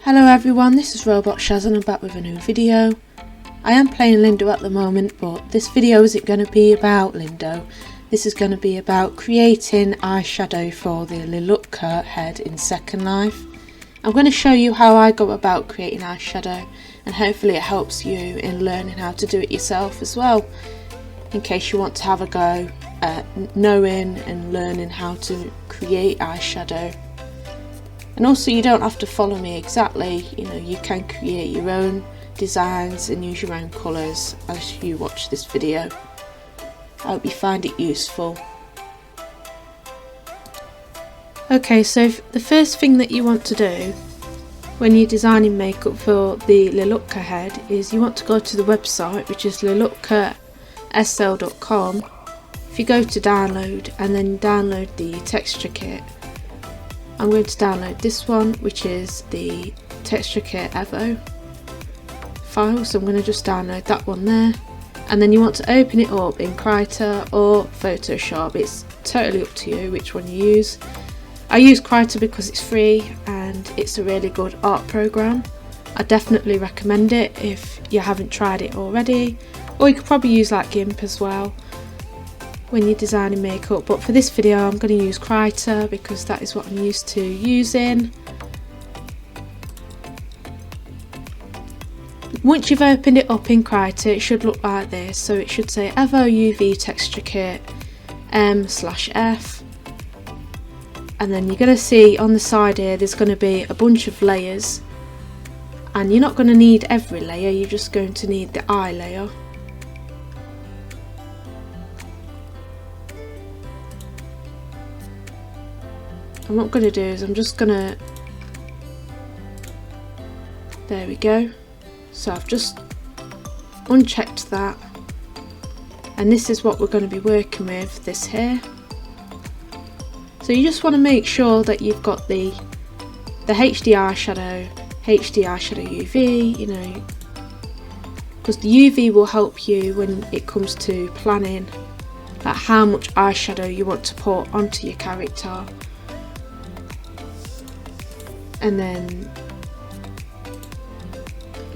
Hello everyone, this is Robotshaz and I'm back with a new video. I am playing Lindo at the moment, but this video isn't going to be about Lindo. This is going to be about creating eyeshadow for the Lelutka head in Secondlife. I'm going to show you how I go about creating eyeshadow, and hopefully it helps you in learning how to do it yourself as well, in case you want to have a go at knowing and learning how to create eyeshadow. And also, you don't have to follow me exactly, you can create your own designs and use your own colours as you watch this video. I hope you find it useful. Okay, so the first thing that you want to do when you're designing makeup for the Lelutka head is you want to go to the website, which is lelutkasl.com. If you go to download and then download the texture kit, I'm going to download this one, which is the texture kit Evo file, so I'm going to just download that one there, and then you want to open it up in Krita or Photoshop. It's totally up to you which one you use. I use Krita because it's free and it's a really good art program. I definitely recommend it if you haven't tried it already, or you could probably use like GIMP as well when you're designing makeup, but for this video I'm going to use Krita because that is what I'm used to using. Once you've opened it up in Krita, it should look like this, so it should say Evo UV texture kit M/F, and then you're going to see on the side here there's going to be a bunch of layers, and you're not going to need every layer, you're just going to need the eye layer. And what I'm going to do is I'm just going to, there we go, so I've just unchecked that, and this is what we're going to be working with, this here. So you just want to make sure that you've got the HD eyeshadow UV, because the UV will help you when it comes to planning like how much eyeshadow you want to put onto your character. And then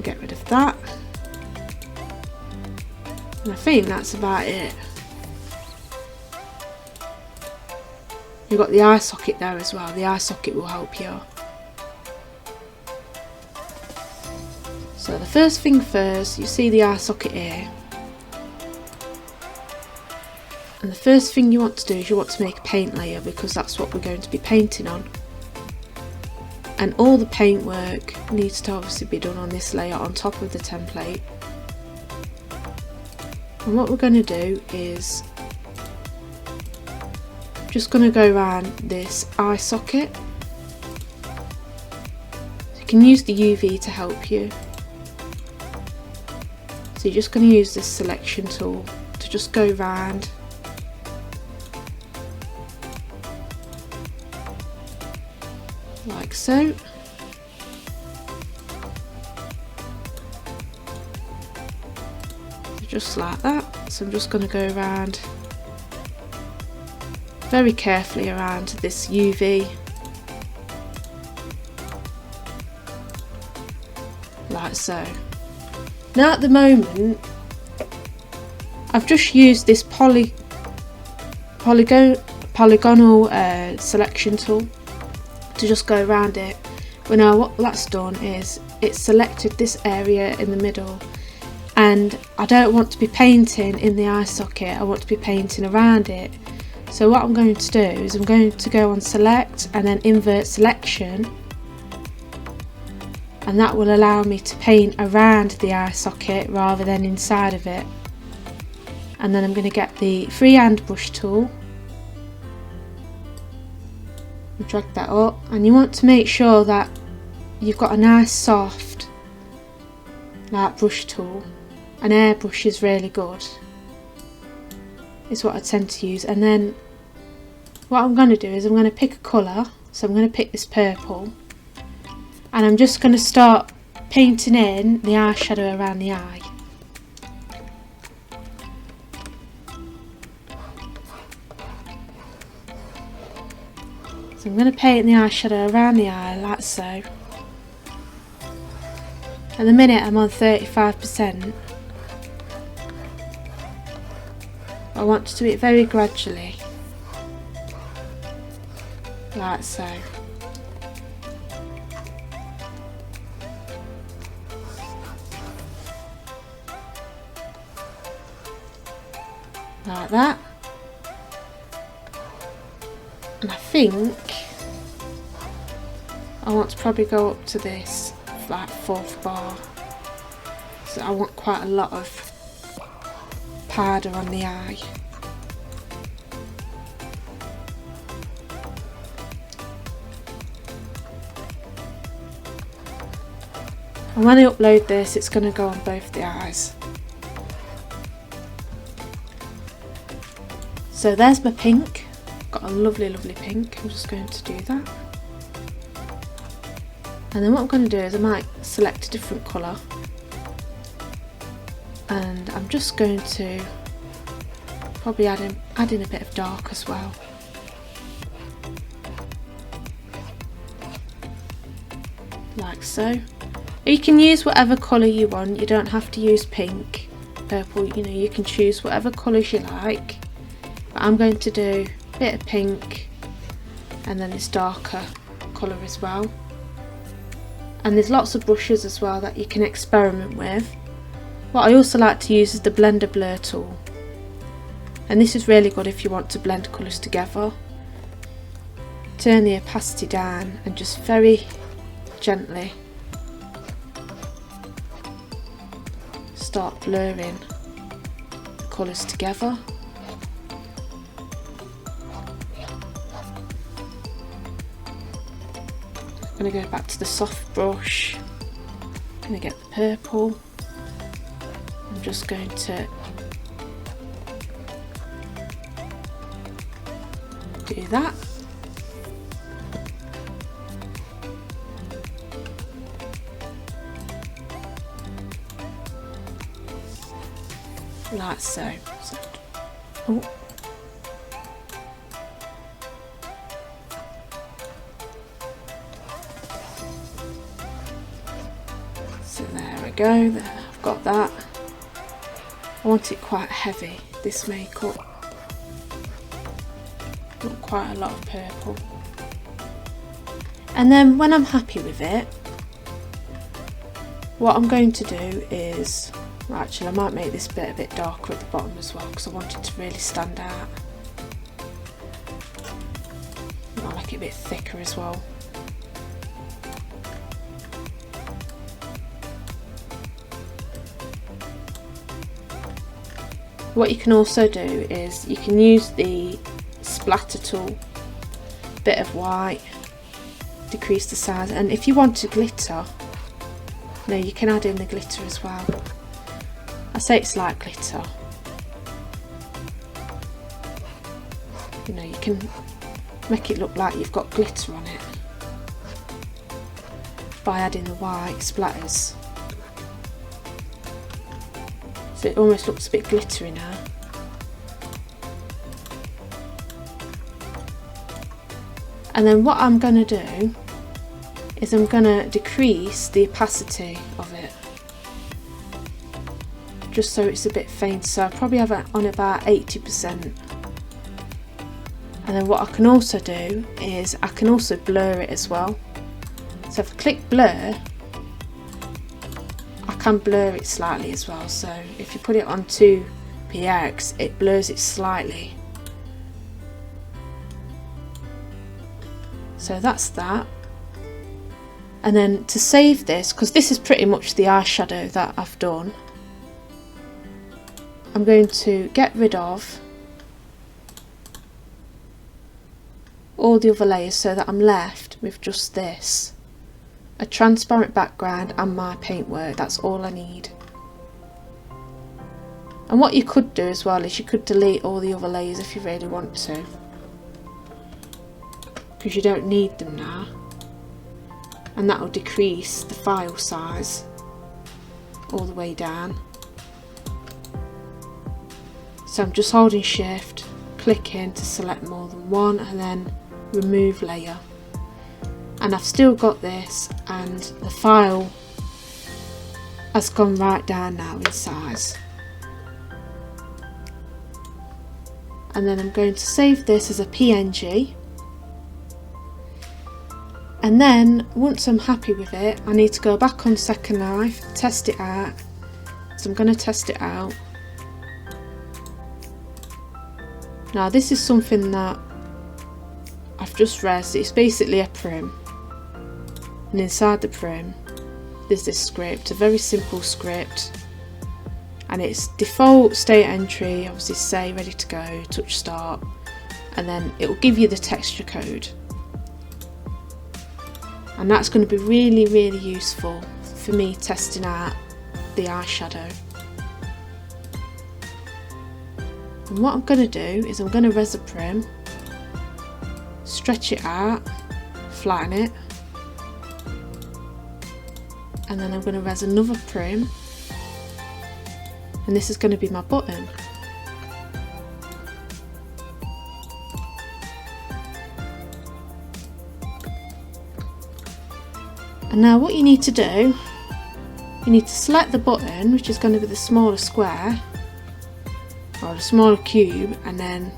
get rid of that, and I think that's about it. You've got the eye socket there as well, the eye socket will help you. So the first thing first, you see the eye socket here, and the first thing you want to do is you want to make a paint layer, because that's what we're going to be painting on. And all the paint work needs to obviously be done on this layer on top of the template. And what we're going to do is just going to go around this eye socket. So you can use the UV to help you. So you're just going to use this selection tool to just go round. Like so. Just like that. So I'm just going to go around very carefully around this UV, like so. Now at the moment I've just used this polygonal selection tool to just go around it. Well, now what that's done is it's selected this area in the middle, and I don't want to be painting in the eye socket, I want to be painting around it. So what I'm going to do is I'm going to go on select and then invert selection, and that will allow me to paint around the eye socket rather than inside of it. And then I'm going to get the freehand brush tool, drag that up, and you want to make sure that you've got a nice soft like brush tool. An airbrush is really good, is what I tend to use. And then what I'm going to do is I'm going to pick a colour, so I'm going to pick this purple, and I'm just going to start painting in the eyeshadow around the eye. So I'm going to paint the eyeshadow around the eye like so. At the minute I'm on 35%. I want to do it very gradually, like so. Like that. And I think I want to probably go up to this like 4th bar. So I want quite a lot of powder on the eye. And when I upload this, it's going to go on both the eyes. So there's my pink. Got a lovely, lovely pink. I'm just going to do that. And then what I'm going to do is I might select a different colour. And I'm just going to probably add in a bit of dark as well. Like so. You can use whatever colour you want, you don't have to use pink, purple, you know, you can choose whatever colours you like. But I'm going to do a bit of pink and then this darker colour as well. And there's lots of brushes as well that you can experiment with. What I also like to use is the Blender Blur tool. And this is really good if you want to blend colours together. Turn the opacity down and just very gently start blurring the colours together. I'm going to go back to the soft brush. I'm going to get the purple. I'm just going to do that. Like so. Oh. So there we go, there, I've got that. I want it quite heavy, this makeup. Got quite a lot of purple. And then when I'm happy with it, what I'm going to do is, well, actually I might make this bit a bit darker at the bottom as well because I want it to really stand out. I'll make it a bit thicker as well. What you can also do is you can use the splatter tool, bit of white, decrease the size, and if you want to glitter, no, you can add in the glitter as well. I say it's like glitter. You know, you can make it look like you've got glitter on it by adding the white splatters. So it almost looks a bit glittery now. And then what I'm going to do is I'm going to decrease the opacity of it, just so it's a bit faint. So I probably have it on about 80%. And then what I can also do is I can also blur it as well. So if I click blur, I can blur it slightly as well. So if you put it on 2px, it blurs it slightly. So that's that. And then to save this, because this is pretty much the eyeshadow that I've done, I'm going to get rid of all the other layers so that I'm left with just this, a transparent background and my paintwork. That's all I need. And what you could do as well is you could delete all the other layers if you really want to, because you don't need them now, and that will decrease the file size all the way down. So I'm just holding shift, clicking to select more than one, and then remove layer. And I've still got this, and the file has gone right down now in size. And then I'm going to save this as a PNG. And then once I'm happy with it, I need to go back on Secondlife, test it out. So I'm going to test it out. Now this is something that I've just read. It's basically a prim, and inside the prim there's this script, a very simple script, and it's default state entry, obviously say ready to go, touch start, and then it will give you the texture code, and that's going to be really useful for me testing out the eyeshadow. And what I'm going to do is I'm going to res a prim, stretch it out, flatten it, and then I'm going to res another prim, and this is going to be my button. And now what you need to do, you need to select the button, which is going to be the smaller square or the smaller cube, and then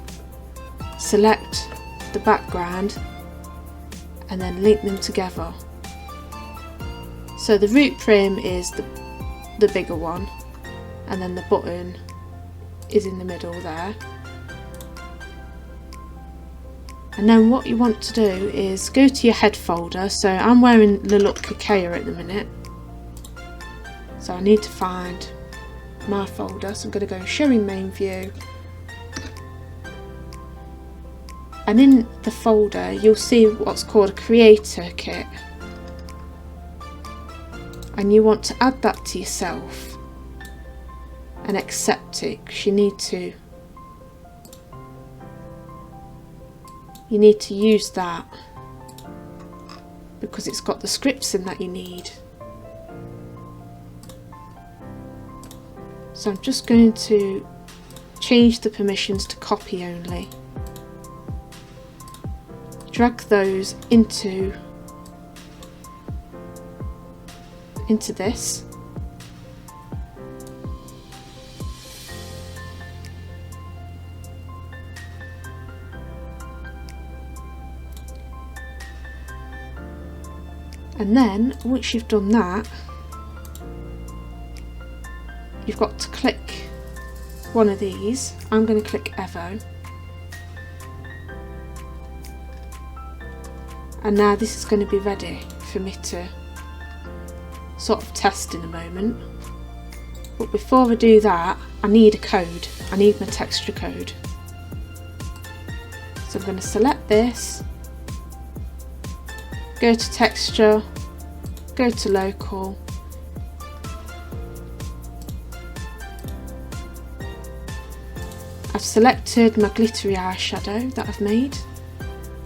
select the background and then link them together. So the root prim is the bigger one, and then the button is in the middle there. And then what you want to do is go to your head folder. So I'm wearing Lelutka Kaya at the minute, so I need to find my folder. So I'm going to go show in main view, and in the folder you'll see what's called a creator kit, and you want to add that to yourself and accept it, because you need to use that because it's got the scripts in that you need. So I'm just going to change the permissions to copy only, drag those into this, and then once you've done that, you've got to click one of these. I'm going to click Evo, and now this is going to be ready for me to sort of test in a moment. But before I do that, I need a code. I need my texture code. So I'm going to select this, go to texture, go to local, I've selected my glittery eyeshadow that I've made,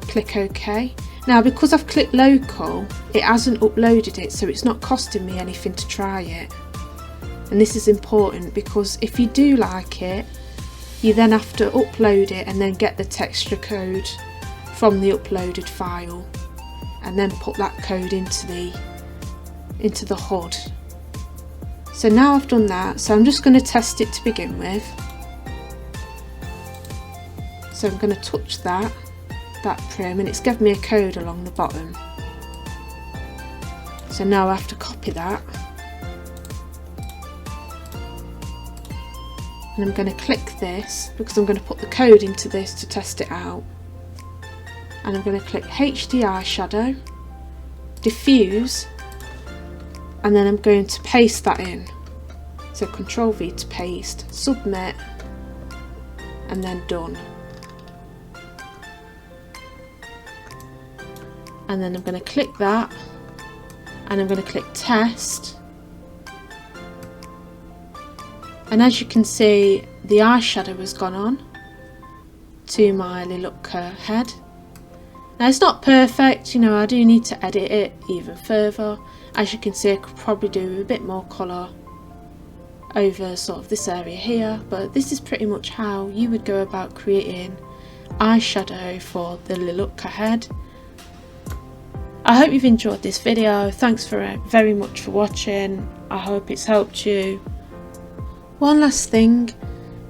click OK. Now because I've clicked local, it hasn't uploaded it, so it's not costing me anything to try it. And this is important, because if you do like it, you then have to upload it and then get the texture code from the uploaded file, and then put that code into the HUD. So now I've done that, so I'm just going to test it to begin with. So I'm going to touch that prim, and it's given me a code along the bottom. So now I have to copy that, and I'm going to click this because I'm going to put the code into this to test it out. And I'm going to click HD eyeshadow, diffuse, and then I'm going to paste that in. So Ctrl V to paste, submit, and then done. And then I'm going to click that, and I'm going to click test, and as you can see, the eyeshadow has gone on to my Lelutka head. Now it's not perfect, you know, I do need to edit it even further. As you can see, I could probably do a bit more colour over sort of this area here, but this is pretty much how you would go about creating eyeshadow for the Lelutka head. I hope you've enjoyed this video. Thanks very much for watching. I hope it's helped you. One last thing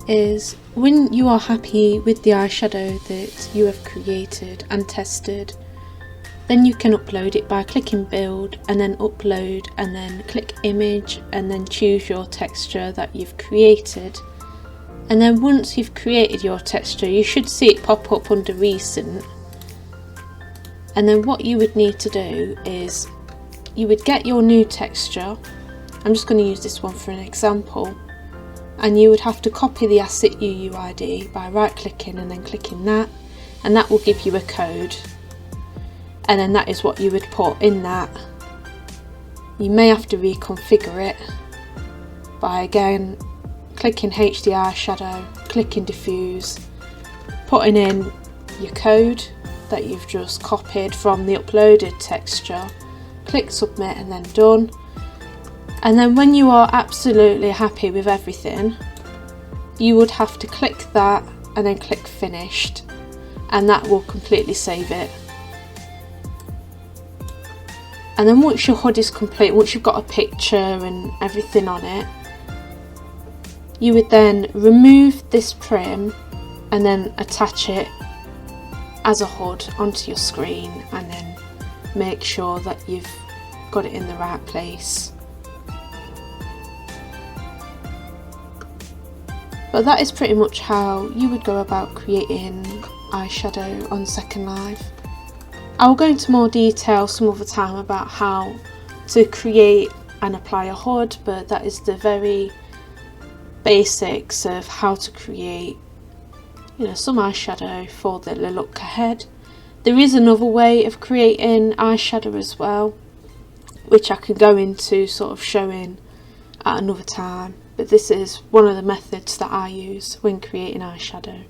is, when you are happy with the eyeshadow that you have created and tested, then you can upload it by clicking build and then upload and then click image and then choose your texture that you've created. And then once you've created your texture, you should see it pop up under recent. And then what you would need to do is you would get your new texture. I'm just going to use this one for an example. And you would have to copy the asset UUID by right clicking and then clicking that, and that will give you a code. And then that is what you would put in that. You may have to reconfigure it by again clicking HD eyeshadow, clicking diffuse, putting in your code that you've just copied from the uploaded texture, click submit and then done. And then when you are absolutely happy with everything, you would have to click that and then click finished, and that will completely save it. And then once your HUD is complete, once you've got a picture and everything on it, you would then remove this prim and then attach it as a HUD onto your screen, and then make sure that you've got it in the right place. But that is pretty much how you would go about creating eyeshadow on Secondlife. I will go into more detail some other time about how to create and apply a HUD, but that is the very basics of how to create, some eyeshadow for the Lelutka head. There is another way of creating eyeshadow as well, which I can go into sort of showing at another time, but this is one of the methods that I use when creating eyeshadow.